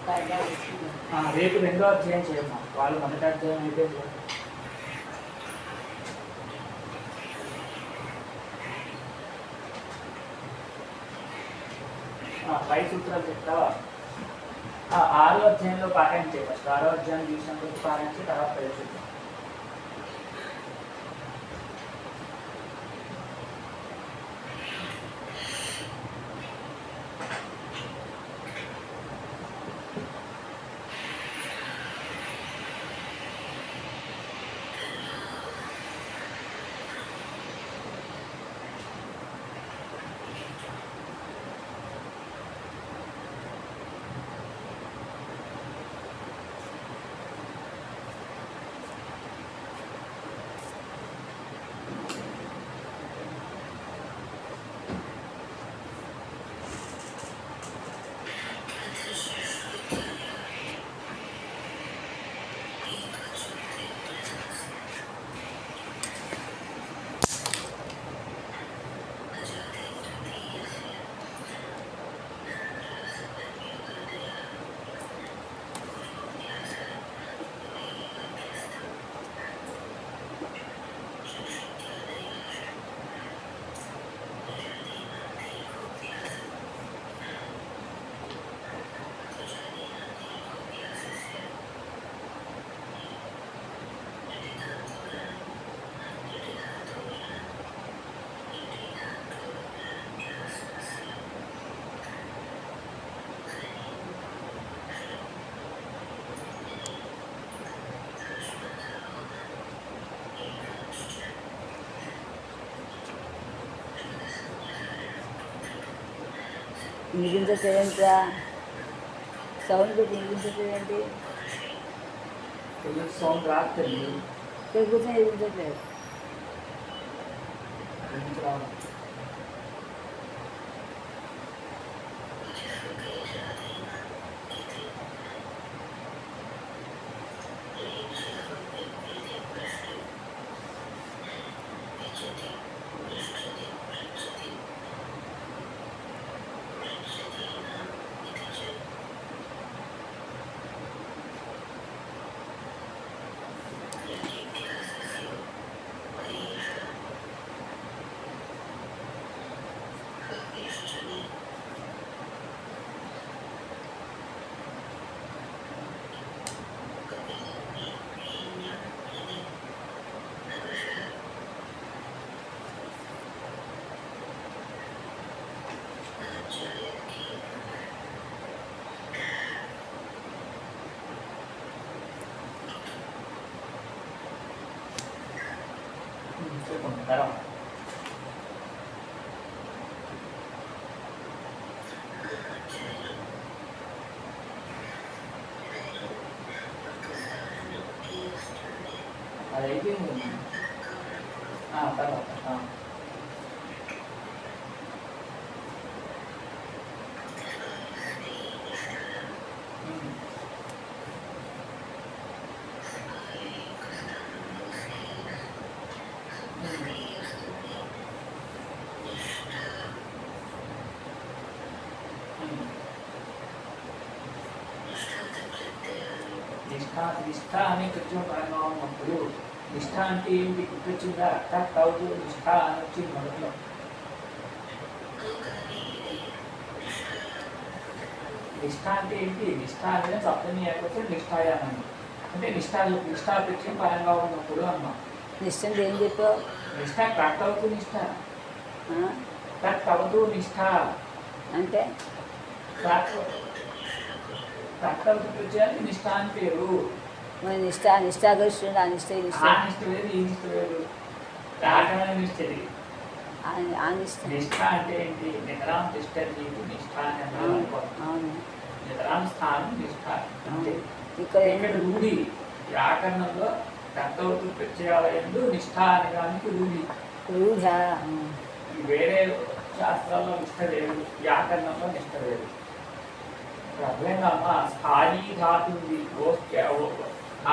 రేపు రెండో అధ్యాయం చేయమ్మా. వాళ్ళు మొదటి అధ్యాయం అయితే పై సూత్రాలు చెప్తావా? ఆరో అధ్యాయంలో పారాయణ చేయవచ్చు. ఆరో అధ్యాయం చూసినప్పుడు పారాయణ తర్వాత పై సూత్రం. మిగించట్లేదంటా సౌండ్ పెట్టి మిగించట్లేదండి. సౌండ్ రాత్రి కూర్చొని మిగించట్లేదు. అది అయిపోయింది తర్వాత నిష్ఠ అనే కృత్యం పరంగా ఉన్నప్పుడు నిష్ఠ అంటే ఏంటి గుర్తొచ్చిందా? అట్రాక్ట్ అవుతూ నిష్ఠ అని వచ్చింది మొదట్లో. నిష్ఠ అంటే ఏంటి? నిష్ఠ అనేది సప్తమి లేకపోతే నిష్ఠాయానం అంటే నిష్ఠాపేక్షం పరంగా ఉన్నప్పుడు అమ్మా. నిష్ఠ అంటే ఏం చెప్పావు? నిష్ఠ ట్రాక్ట్ అవుతూ నిష్ఠ, ట్రాక్ట్ అవుతూ నిష్ఠ అంటే ట్రాక్ట్ అవుతూ ప్రత్యేకానికి నిష్ఠ అని పేరు. నిష్ఠాగరిష్ఠుడు నిష్ఠ లేదు, ఈ నిష్ఠ లేదు, రావటమైన నిష్ఠ. నిష్ఠ అంటే ఏంటి? నితరాం తిష్ట నిష్ఠ అని నితరాం స్థానం నిష్ఠ అంటే ఇక్కడ రూఢి. వ్యాకరణంలో దత్తవతు ప్రత్యయాలయందు నిష్ఠ అనే దానికి రూఢి. వేరే శాస్త్రాల్లో నిష్ఠ లేదు, వ్యాకరణంలో నిష్ఠ లేదు. అర్థమైందమ్మా? స్థాయి ధాతు ఉంది,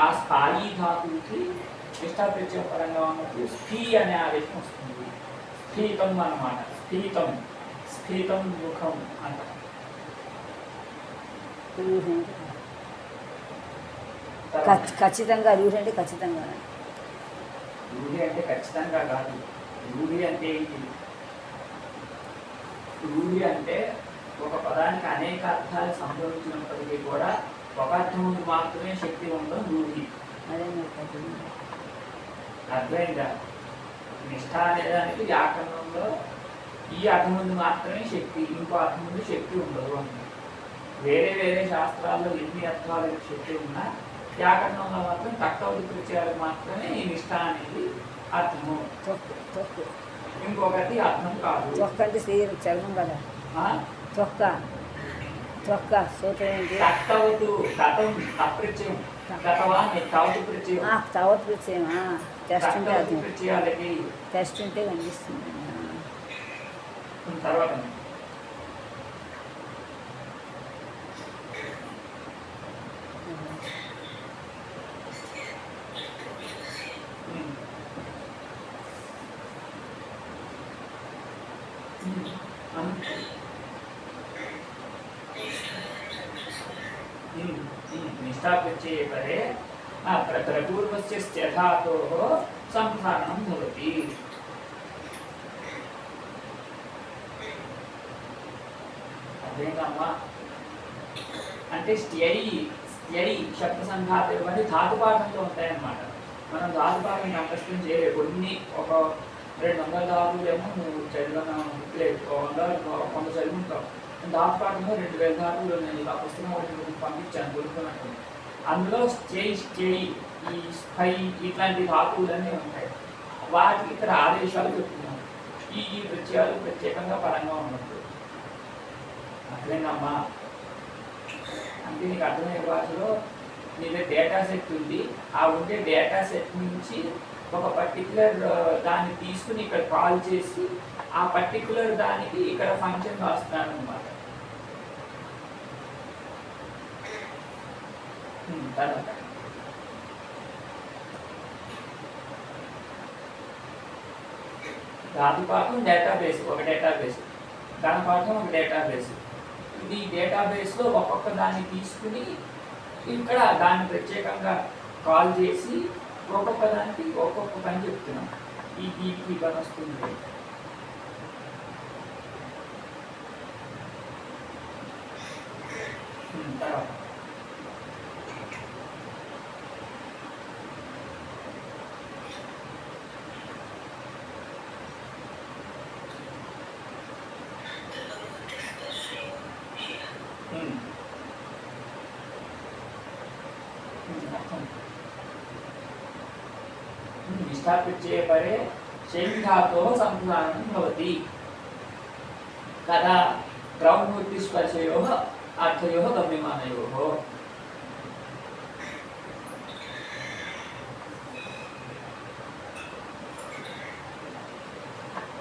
ఆ స్థాయి ధాతువుకి నిష్ఠా ప్రత్యయ పరంగా ఉన్నప్పుడు స్థీ అనే ఆదేశం వస్తుంది. స్థీతం అన్నమాట. స్థీతం ముఖం అంట. రూఢి అంటే ఖచ్చితంగా రూఢి అంటే ఖచ్చితంగా రూఢి అంటే ఖచ్చితంగా కాదు. రూఢి అంటే ఏంటి? రూఢి అంటే ఒక పదానికి అనేక అర్థాలు సంభవించినప్పటికీ కూడా ఒక అర్థం ముందు మాత్రమే శక్తి ఉండడం రూఢి. అదే అర్థమైందా? నిష్ఠ అనేదానికి వ్యాకరణంలో ఈ అర్థం ముందు మాత్రమే శక్తి, ఇంకో అర్థం ముందు శక్తి ఉండదు అన్నమాట. వేరే వేరే శాస్త్రాల్లో ఎన్ని అర్థాలకు శక్తి ఉన్నా వ్యాకరణంలో మాత్రం తక్కువ ప్రత్యయాలకు మాత్రమే ఈ నిష్ఠ అనేది అర్థము. ఇంకొకటి అర్థం కాదు. తొక్క అంటే శరీరం చర్మం కదా. తొక్క సూత్రం ఏంటి? తక్కవతు గతం తప్రత్యయం గతవా తవతు ప్రత్యయం. తవతు ప్రత్యయం టెస్ట్ ఉంటే అది ప్రత్యయాలకి టెస్ట్ ఉంటే కనిపిస్తుంది. తర్వాత निष्ठाप्रत्यये परे प्रपूर्वस्य स्त्यधातोः संधारणं भवति. అదేనమ్మా, అంటే స్త్యయి శబ్ద సంఘాతం ఇవన్నీ ధాతుపాఠంలో ఉంటాయన్నమాట. మనం ధాతుపాఠం కంఠస్థం చేయలేదు. కొన్ని ఒక 200 ధాతువులేమో నువ్వు చదివిన లేదు, 100 చదివింటావు. ధాతుపాఠంలో 2000 ధాతువులు ఉన్నాయి. ఆ పుస్తకం ఒకటి పంపించాను దొరుకుతున్నట్టు. అందులో స్టేయి ఈ స్పై ఇట్లాంటి ధాతువులన్నీ ఉంటాయి. వాటికి ఇక్కడ ఆదేశాలు చెప్తున్నాం. ఈ ప్రత్యయాలు ప్రత్యేకంగా పరంగా ఉన్నట్టు. అర్థమైందమ్మా? అంటే నీకు అర్థమయ్యే భాషలో నీ డేటా సెట్ ఉంది. ఆ ఉండే డేటా సెట్ నుంచి ఒక పర్టికులర్ దాన్ని తీసుకుని ఇక్కడ కాల్ చేసి ఆ పర్టికులర్ దానికి ఇక్కడ ఫంక్షన్ రాస్తున్నాను అనమాట. తర్వాత ధాతుపాఠం డేటాబేస్ ఒక డేటాబేస్, గణపాఠం ఒక డేటాబేస్. ఇది డేటాబేస్లో ఒక్కొక్క దాన్ని తీసుకుని ఇక్కడ దాన్ని ప్రత్యేకంగా కాల్ చేసి ఒక్కొక్క దానికి ఒక్కొక్క పని చెప్తున్నాం. ఈ పని వస్తుంది. తర్వాత निष्ठाप्रत्यये परे शेन् धातोः संधारणं भवति. कदा द्रवमूर्तिस्पर्शयोः अर्थयोः गम्यमानयोः.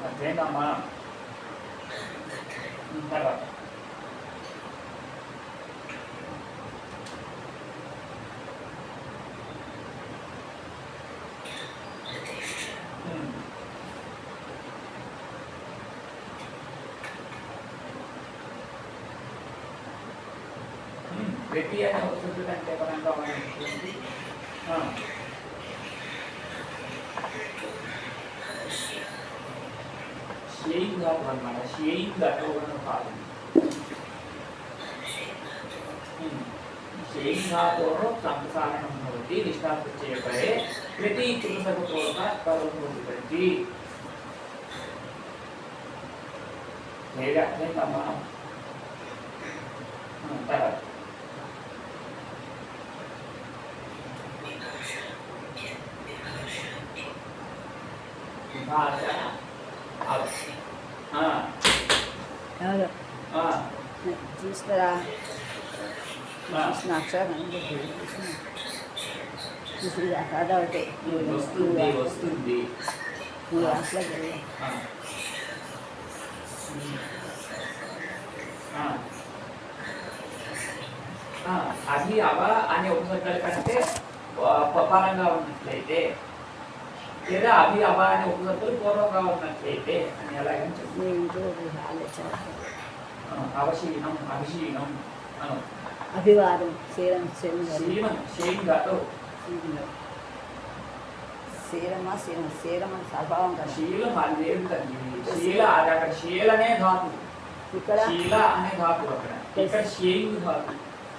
అదేనమ్మా. తర్వాత ప్రతి అనే వస్తుంది అంటే పరంగా షేయింగ్ ధాతు అనమాట. షేయింగ్ ధాతు కాదు. షేయింగ్ ధాతోः సంసారణం భవతి. నిష్ఠాప్రత్యये परे ప్రతి చురుసగపూర్వక కరోతి. అర్థమైందమ్మా? తర్వాత తీసుకురా అక్షరం అదొకటి వస్తుంది. నువ్వు అట్లకి అది అవ అనే ఉపసర్గల కంటే పరంగా ఉన్నట్లయితే, లేదా అభి అవ అనే ఉపసర్గలు పూర్వంగా ఉన్నట్లయితే అని ఎలాగని చెప్పి ఆలోచన అవశీనం అభిషీనం అను. అభివాదం శ్రీరం శ్రీరం శీలం షేమ్ ఘాతో శ్రీరమ శ్రీరం శ్రీరం అని స్వభావం కదా. శీలం అది లేదు తల్లి. శీల అది అక్కడ శీలనే ధాతు, ఇక్కడ శీల అనే ధాతు అక్కడ. ఇక్కడ షేయింగ్ ధాతు.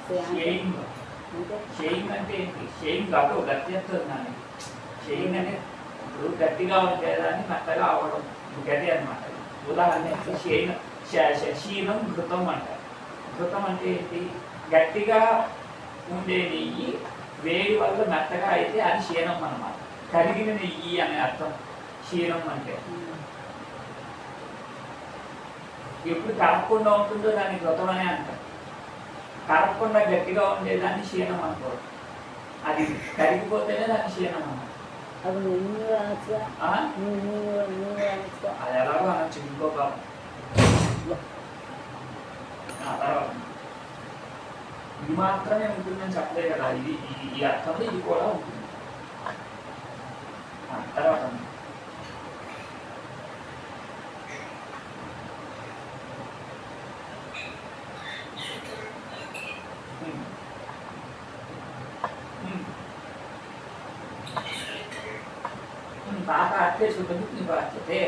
షేయింగ్ అంటే షేయింగ్ అంటే ఏంటి? షేయింగ్ ఘాతో గట్టిస్తుంది దాన్ని. షేయింగ్ అంటే ఇప్పుడు గట్టిగా ఉండేదాన్ని మెత్తగా అవ్వడం గది అనమాట. ఉదాహరణకి క్షీణం ఘృతం అంటారు. ఘృతం అంటే ఏంటి? గట్టిగా ఉండే నెయ్యి వేడి వల్ల మెత్తగా అయితే అది క్షీణం అన్నమాట. కరిగిన నెయ్యి అనే అర్థం క్షీణం అంటే. ఎప్పుడు కరగకుండా ఉంటుందో దాన్ని ఘృతం అనే అంటారు. కరగకుండా గట్టిగా ఉండేదాన్ని క్షీణం అనుకోరు. అది కరిగిపోతేనే దాన్ని క్షీణం అన్నమాట. అవి నువ్వు అనొచ్చుగా, నువ్వు అనొచ్చుగా. అది ఎలాగో అనొచ్చు ఇంకో కాలం. తర్వాత ఇది మాత్రమే ఉంటుందని చెప్పలే కదా. ఇది ఈ అర్థంలో ఇది కూడా ఉంటుంది. తర్వాత పాకార్థే శుద్ధి నిపాత్యతే.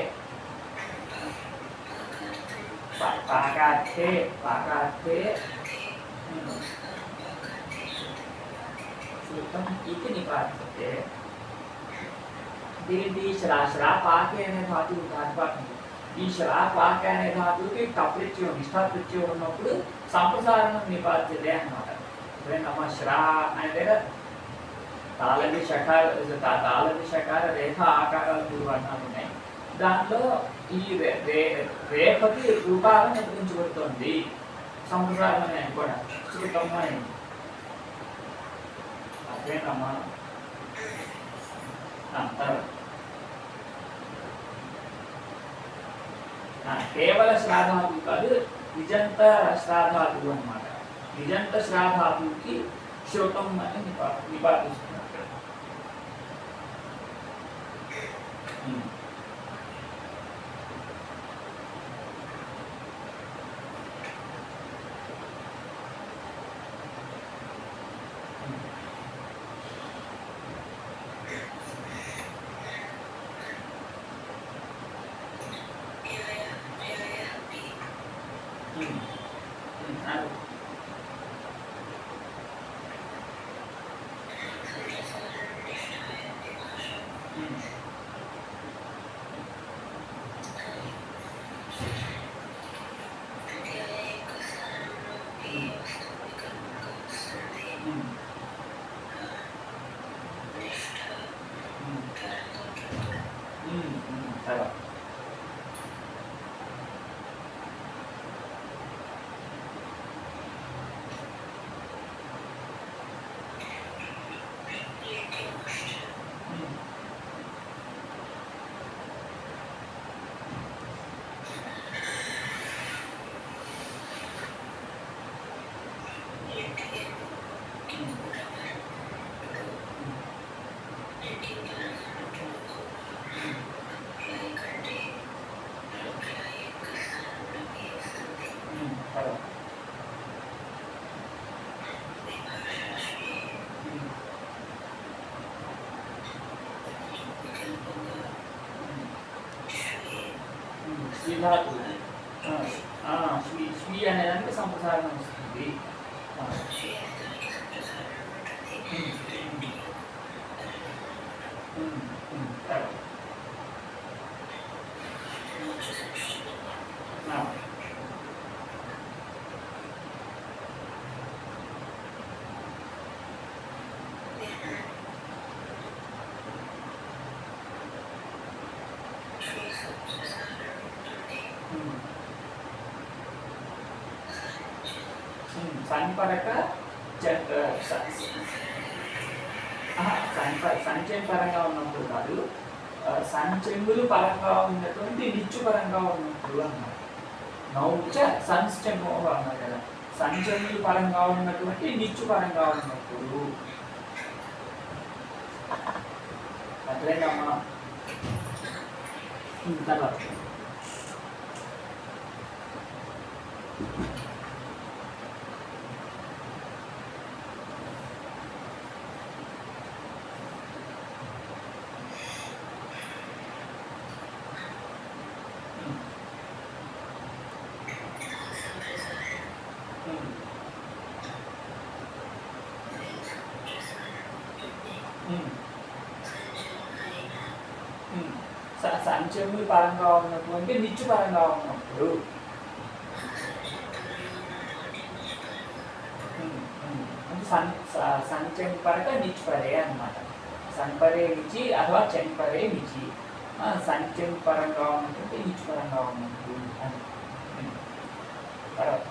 పాకార్థే పాకార్థే శుద్ధం ఇది నిపాత్యతే. దీనికి శ్రా పాకే అనే ధాతువు ధాతుపాఠం. ఈ శ్రా పాకే అనే ధాతువుకి కప్రిత్యం నిష్ఠాప్రిత్యం ఉన్నప్పుడు సంప్రసారణం నిపాత్యతే అన్నమాట. ఇప్పుడేనమ్మా శ్రా అంటే తాళవి షకార రేఖ ఆకారాలు 3 వర్ణాలు ఉన్నాయి. దాంట్లో ఈ రేఖకి రూపాలను నిర్మించబడుతుంది. సంప్రసారం అని కూడా శృతం అని. అదేనమ్మా. కేవల శ్రాధాతువు కాదు, నిజంత శ్రాధాతువు అన్నమాట. నిజంత శ్రాధాతువుకి శృతం అని నిపాదిస్తున్నారు. శ్రీధాతు శ్రీ అనేదానికి సంప్రసారణ వస్తుంది. సంపరక సంచయం పరంగా ఉన్నప్పుడు కాదు, సంచెంగులు పరంగా ఉన్నటువంటి నిచ్చు పరంగా ఉన్నప్పుడు అన్నారు. నౌచ సంచము అన్నారు కదా. సంచెంగులు పరంగా ఉన్నటువంటి నిచ్చు పరంగా ఉన్నప్పుడు అట్లేనమ్మా. తర్వాత సంచములు పరంగా ఉన్నటువంటి నిచ్చు పరంగా ఉన్నప్పుడు సంచంపరక నిచ్పరే అన్నమాట. సంపరే నిచి అథవా చెంపరే నిచి, సంచంపరంగా ఉన్నటువంటి నిచ్పరంగా ఉన్నప్పుడు అని. తర్వాత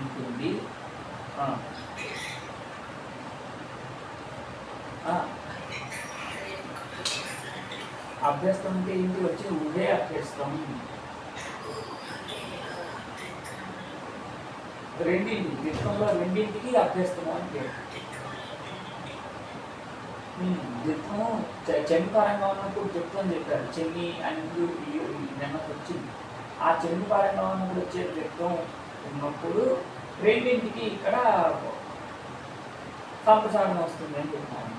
ఉంటుంది. అభ్యస్తం అంటే ఏంటి? వచ్చి ఉభయ అభ్యస్తం, రెండింటి ద్విత్వంలో రెండింటికి అభ్యస్తము అని పేరు. ద్విత్వము చెంగు పరంగా ఉన్నప్పుడు ద్విత్వం చెప్పారు, చెంగి అందు నెమ్మది వచ్చింది. ఆ చెంగు పరంగా ఉన్నప్పుడు వచ్చే ద్విత్వం ఉన్నప్పుడు రెండింటికి ఇక్కడ సంప్రసారణ వస్తుంది అని చెప్తాను.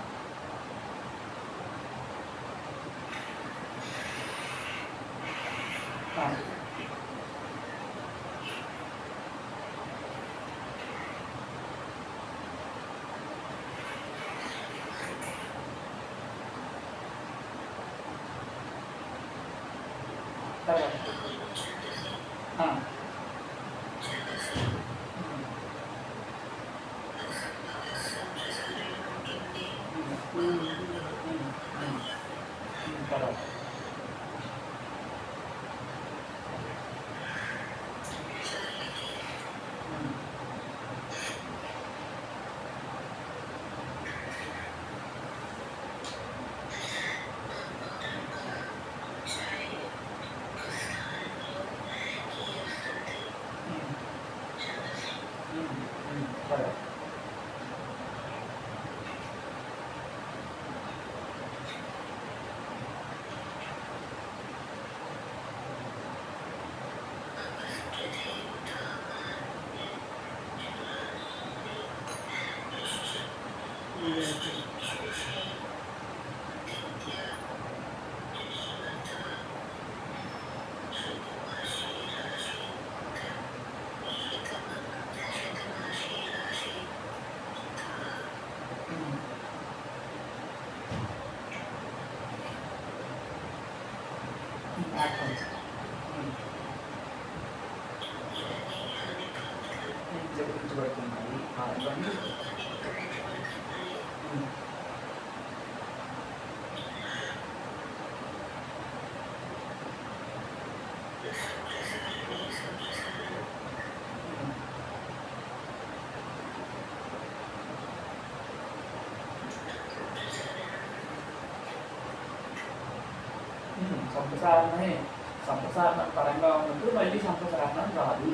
సంప్రసారణం పరంగా ఉన్నప్పుడు మళ్ళీ సంప్రసారణం రాదు.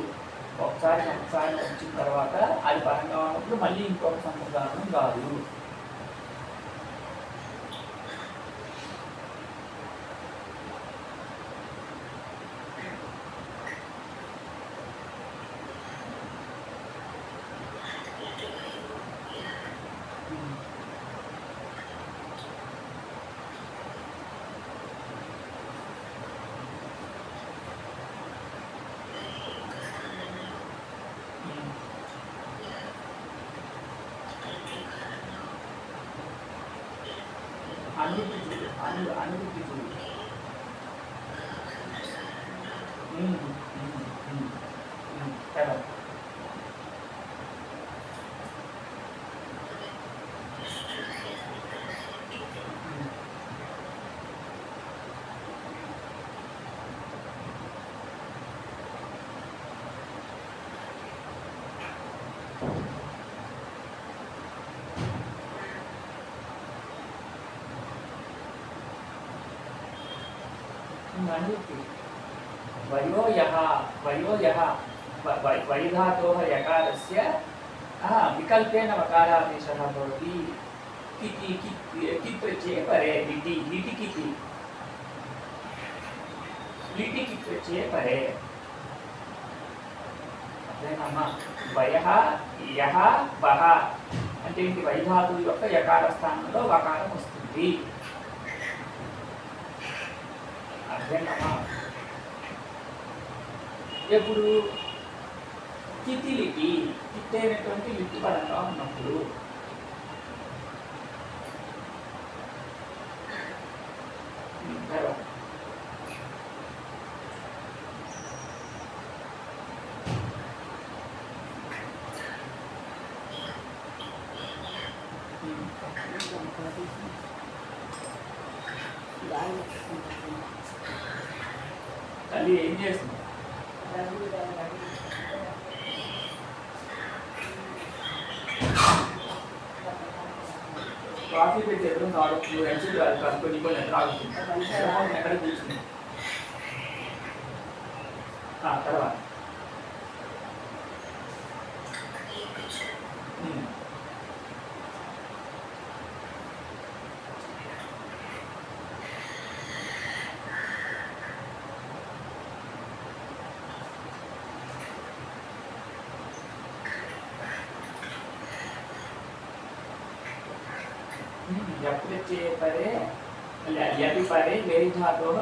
ఒకసారి సంప్రసారణం వచ్చిన తర్వాత అది పరంగా ఉన్నప్పుడు మళ్ళీ ఇంకొక సంప్రసారణం రాదు. అనుభూతి కదా. वयोयः वयोयः वैधातोः यकारस्य विकल्पेन वकारादेशः भवति किति कित् प्रत्यये परे लिटि लिटि किति लिटि कित् प्रत्यये परे అదేనమ్మా వయః యః వహ అంటే ఏంటి వై ధాతువు యొక్క యకార స్థానంలో వకారం వస్తుంది అదేనమ్మా ఎప్పుడు కితి లిటి కితి అనేటువంటి లిటి పరంగా ఉన్నప్పుడు తల్లి ఏం చేస్తుంది కాఫీ పెట్టి ఎదురు నాలుగు ఎంచులు కనుక్కొని కొన్ని తాగుతుంది ఎక్కడ కూర్చుంది తర్వాత यप्रत्यये परे यदि परे वेरि धातोः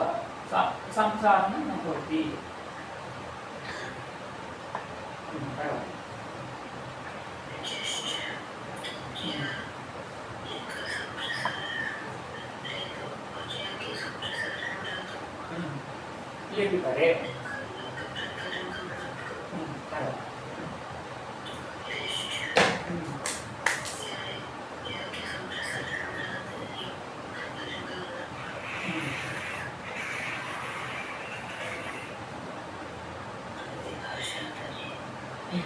संसारणं न भवति यदि परे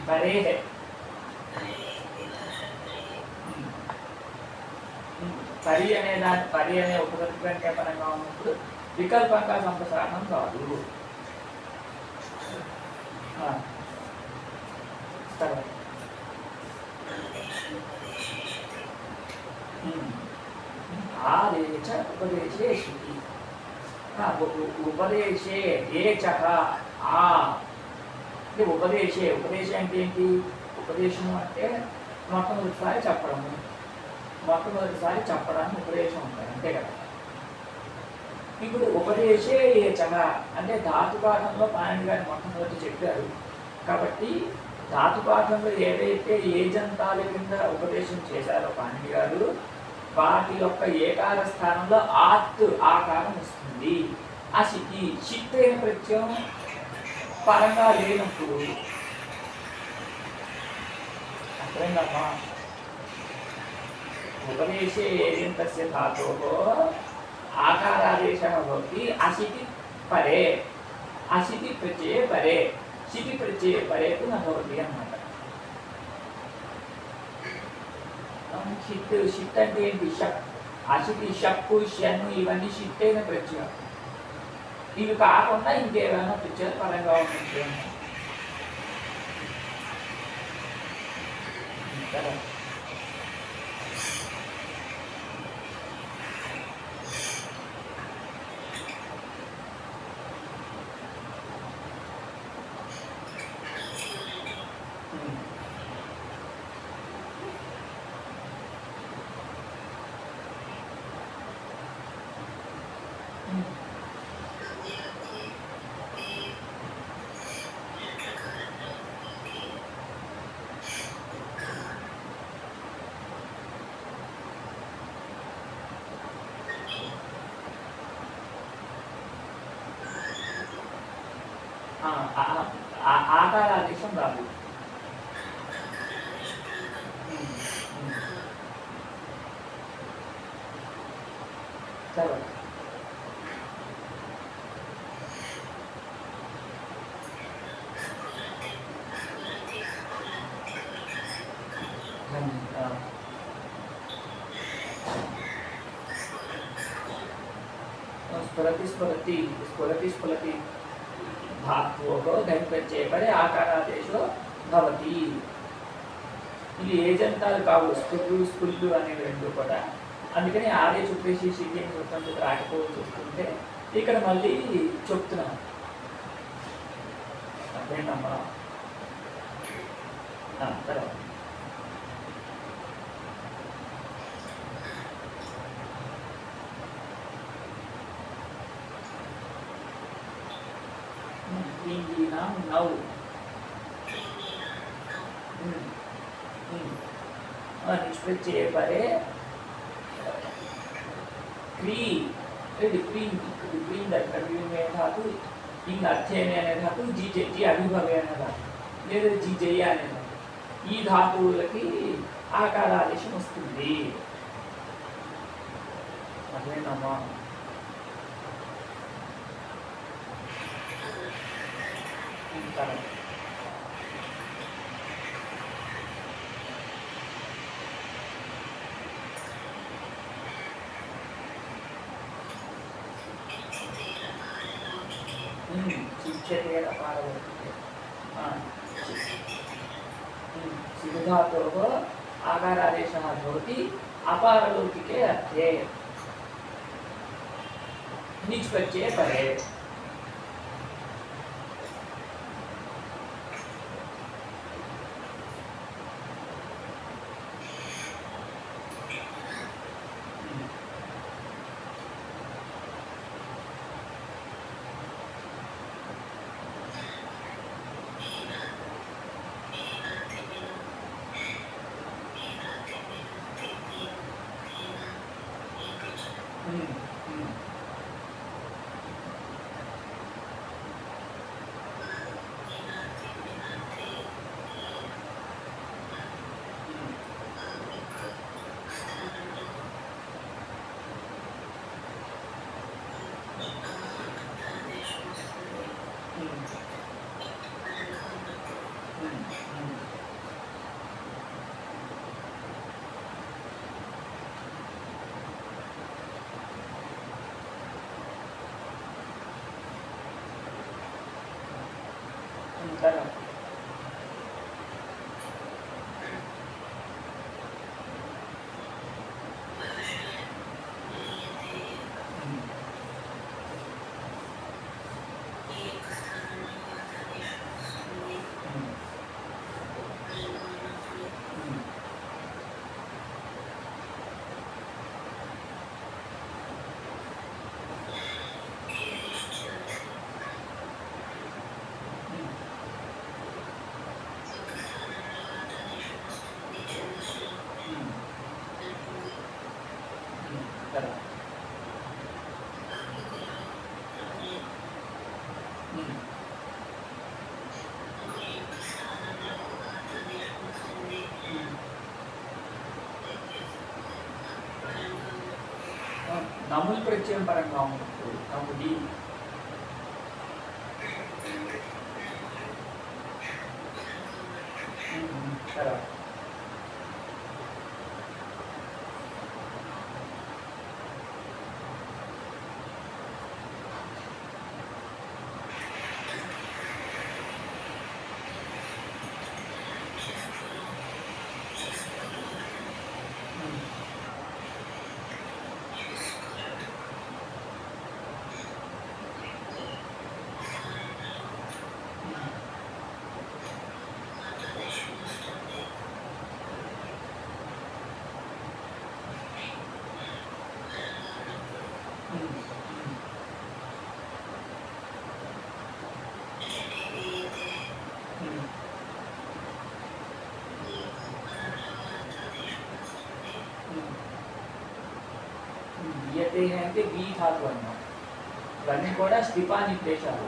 परे है परि अने दानि परि अने उपसर्ग कंटे पరంగా ఉన్నప్పుడు వికల్పంగా సంప్రసారణం కాదు ఆదేశ ఉపదేశే శృతి ఉపదేశే ఏచః ఆ అంటే ఉపదేశే ఉపదేశం అంటే ఏంటి ఉపదేశం అంటే మొట్టమొదటిసారి చెప్పడము మొట్టమొదటిసారి చెప్పడానికి ఉపదేశం ఉంటుంది అంతే కదా ఇప్పుడు ఉపదేశే ఏచః అంటే ధాతుపాఠంలో పాణిని గారు మొట్టమొదటి చెప్పారు కాబట్టి ధాతుపాఠంలో ఏదైతే ఏ జంతాల కింద ఉపదేశం చేశారో పాణిని గారు వాటి యొక్క ఏకార స్థానంలో ఆత్ ఆకారం వస్తుంది ఆ శితి చిత్ అయిన ప్రత్యయం పరంగా లేనప్పుడు అర్థమైందమ్మా ఉపదేశే ఏజంతస్య ధాతోః ఆకారాదేశः భవతి అసితి పరే అసితి ప్రత్యయే పరే శితి ప్రత్యయే పరే తు న భవతి అన్నమాట షిత్ షిత్ అంటే ఏంటి షక్ అసితి షక్కు షన్ను ఇవన్నీ షిత్ అయిన ప్రత్యయం ఇవి కాకుండా ఇంకేమైనా పిక్చర్ పరంగా ఉంటుంది ఆకారాదేశం రాదు తర్వాత स्फुरति स्फुरति स्फुरति स्फुरति धातोः गणप्रत्यये परे आकारादेशो भवति ఇది ఏజంతాలు కావు, స్పుల్లు అనేవి రెండు కూడా. అందుకని ఆడే చెప్పేసి సిటీని మొత్తం రాకపోవచ్చు వస్తుంటే ఇక్కడ మళ్ళీ చెప్తున్నాం. అదేనమ్మా. తర్వాత నవ్వు निष्प्रत्यय परे क्री में धातु इंग अध्ययन अने धातु जी जी अभिभवे अने धातु लेदा जी जय अने ఈ ధాతువులకి ఆకారాదేశం వస్తుంది. అదేనమ్మా. सिद्धातोः आकारादेशः भवति अपारलौकिके अर्थे निष्प्रत्यये परे. నముల్ ప్రత్యయం పరంగా ఉన్నప్పుడు నముడి తర్వాత అంటే వి ధాతు అన్నమాట. ఇవన్నీ కూడా స్థిపా నిర్దేశాలు,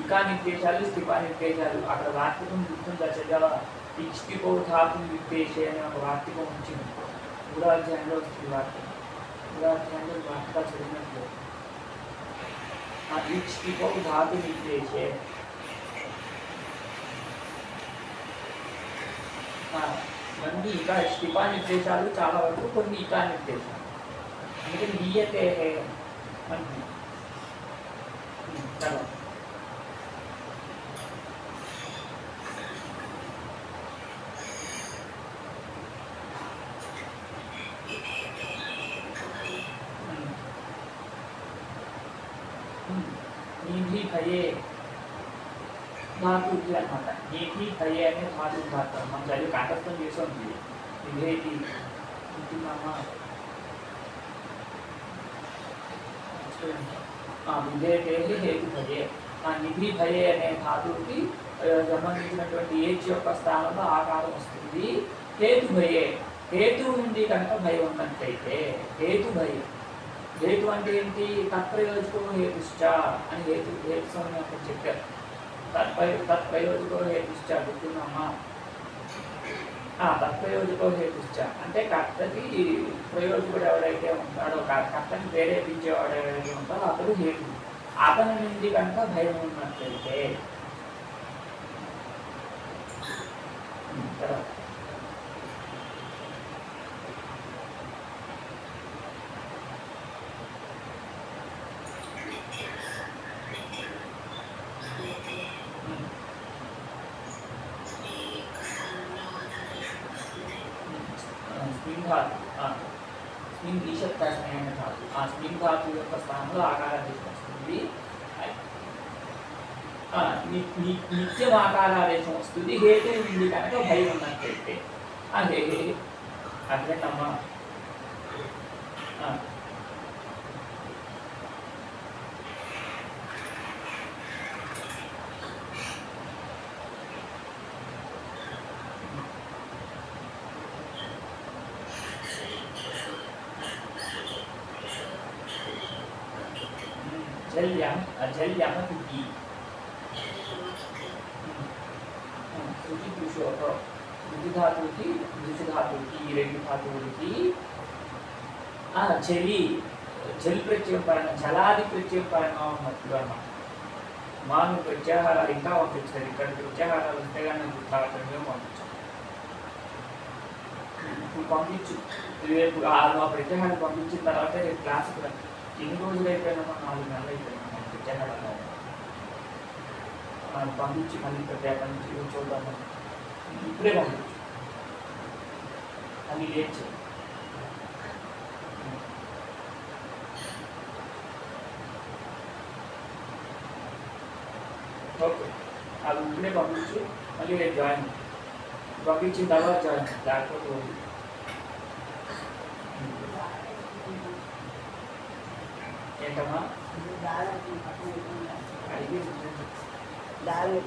ఇకా నిర్దేశాలు, స్థిపా నిర్దేశాలు. అక్కడ వార్తికం గుర్తుందా చదివా? ఇష్టిపో ధాతు నిర్దేశే అనే ఒక వార్తికం వచ్చింది. మూడో అధ్యాయంలో వస్తుంది వార్తికం. మూడో అధ్యాయంలో వార్తికాలు చదివినట్లు ఇష్టిపో ధాతు నిర్దేశే ఇవన్నీ ఇకా స్థిపా నిర్దేశాలు చాలా వరకు, కొన్ని ఇకా నిర్దేశాలు. लेकिन नियते है चलो భయే ధాతు ఇది అనమాట. నీతి భయే అనే ధాతు ధాతు మనం చదివి కంఠస్థం చేసాం. విధేతి ఉంటున్నామా విధేతే హేతు భయే. నిధి భయే అనే ధాతువుకి సంబంధించినటువంటి ఏచి యొక్క స్థానంలో ఆకారం వస్తుంది. హేతు భయే హేతు ఉంది కనుక భయం ఉన్నట్లయితే హేతు భయం. హేతు అంటే ఏంటి? తత్ప్రయోజకో హేతుశ్చ అని హేతు సమయం చెప్పారు. తత్ప్రయోజకో హేతుశ్చ గుర్తున్నామా? తత్ప్రయోజకో హేతుశ్చ అంటే కర్తకి ప్రయోజకుడు ఎవడైతే ఉంటాడో, కర్తని ప్రేరేపించేవాడు ఎవరైతే ఉంటాడో అతడు హేతు. అతని నుండి కనుక భయం ఉన్నట్లయితే స్మిన్ ఈశత్కాశమైన ధాతు. స్మిన్ ధాతు యొక్క స్థానంలో ఆకారం తీసుకొస్తుంది. నిత్యం ఆకారాదేశం వస్తుంది. హేతు ఉంది కనుక భయం ఉన్నట్లయితే అదే అదేనమ్మా. జల్యమతి శుచి పురుషోక మృదు ధాతువుకి మృదు ధాతువుకి ఈ రెండు ధాతువులకి జలి ప్రత్యయం పరంగా జలాది ప్రత్యయం పరంగా ఉన్నట్టుగా అన్నమాట. మాను ప్రత్యాహారాలు ఇంకా పంపించారు. ఇక్కడ ప్రత్యాహారాలు ఉంటే కానీ గుర్తాటంగా పంపించాం. ఇప్పుడు పంపించు. రేపు ఆ ప్రత్యాహారం పంపించిన తర్వాత రేపు క్లాసుకు రా. ఎన్ని రోజులు అయిపోయినా 4 నెలలు అయిపోయినా ప్రత్యాహారాలు పంపించి మళ్ళీ ప్రత్యేక నుంచి చూద్దాము. ఇప్పుడే పంపించు. అది లేట్ చేయి. ఓకే, అది ఇప్పుడే పంపించు. మళ్ళీ రేపు జాయిన్ పంపించిన తర్వాత జాయిన్. లేకపోతే ఏంటమ్మా దారి